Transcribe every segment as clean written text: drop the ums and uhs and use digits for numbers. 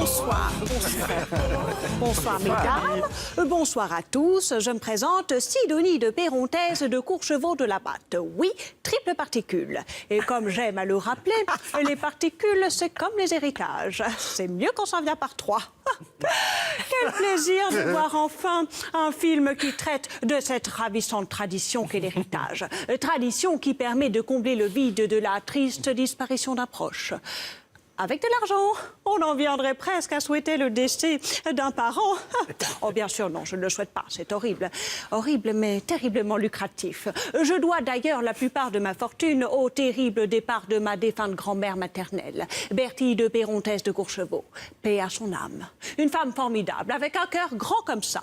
Bonsoir. Bonsoir, mesdames. Bonsoir à tous. Je me présente Sidonie de Péronthèse de Courchevaux de la Batte. Oui, triple particule. Et comme j'aime à le rappeler, les particules, c'est comme les héritages. C'est mieux qu'on s'en vient par trois. Quel plaisir de voir enfin un film qui traite de cette ravissante tradition qu'est l'héritage. Tradition qui permet de combler le vide de la triste disparition d'un proche. Avec de l'argent, on en viendrait presque à souhaiter le décès d'un parent. Oh, bien sûr, non, je ne le souhaite pas, c'est horrible. Horrible, mais terriblement lucratif. Je dois d'ailleurs la plupart de ma fortune au terrible départ de ma défunte grand-mère maternelle, Bertille de Péronthèse de Courchevaux. Paix à son âme. Une femme formidable, avec un cœur grand comme ça,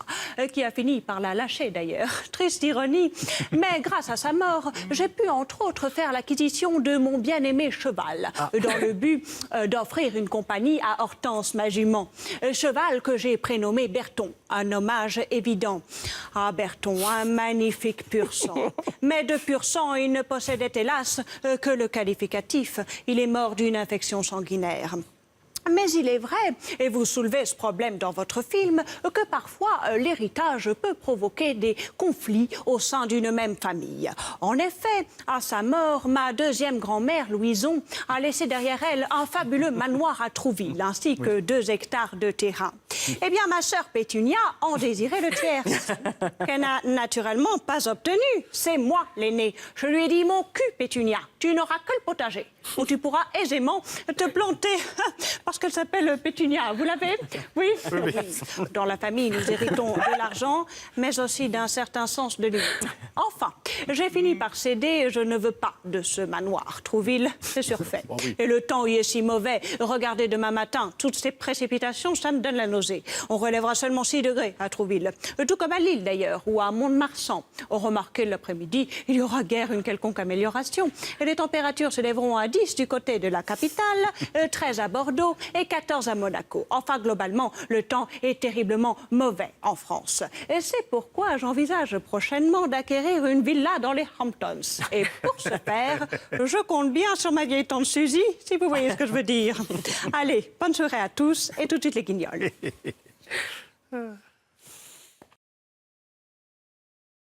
qui a fini par la lâcher d'ailleurs. Triste ironie. Mais grâce à sa mort, j'ai pu entre autres faire l'acquisition de mon bien-aimé cheval, dans le but d'offrir une compagnie à Hortense, ma jument. Cheval que j'ai prénommé Berton, un hommage évident. Ah, Berton, un magnifique pur sang. Mais de pur sang, il ne possédait hélas que le qualificatif. Il est mort d'une infection sanguinaire. Mais il est vrai, et vous soulevez ce problème dans votre film, que parfois l'héritage peut provoquer des conflits au sein d'une même famille. En effet, à sa mort, ma deuxième grand-mère, Louison, a laissé derrière elle un fabuleux manoir à Trouville, ainsi que 2 hectares de terrain. Eh bien, ma sœur Pétunia en désirait le tiers, qu'elle n'a naturellement pas obtenu. C'est moi l'aînée. Je lui ai dit, mon cul, Pétunia, tu n'auras que le potager, où tu pourras aisément te planter, parce qu'elle s'appelle Pétunia. Vous l'avez? Oui. Oui. Dans la famille, nous héritons de l'argent, mais aussi d'un certain sens de l'humour. Enfin, j'ai fini par céder. Je ne veux pas de ce manoir. Trouville, c'est surfait. Bon, oui. Et le temps y est si mauvais. Regardez demain matin, toutes ces précipitations, ça me donne la nausée. On relèvera seulement 6 degrés à Trouville. Tout comme à Lille, d'ailleurs, ou à Mont-de-Marsan. On remarquait l'après-midi, il y aura guère une quelconque amélioration. Et les températures se lèveront à 10 du côté de la capitale, 13 à Bordeaux et 14 à Monaco. Enfin, globalement, le temps est terriblement mauvais en France. Et c'est pourquoi j'envisage prochainement d'acquérir une villa dans les Hamptons. Et pour ce faire, je compte bien sur ma vieille tante Suzy, si vous voyez ce que je veux dire. Allez, bonne soirée à tous et tout de suite les guignols.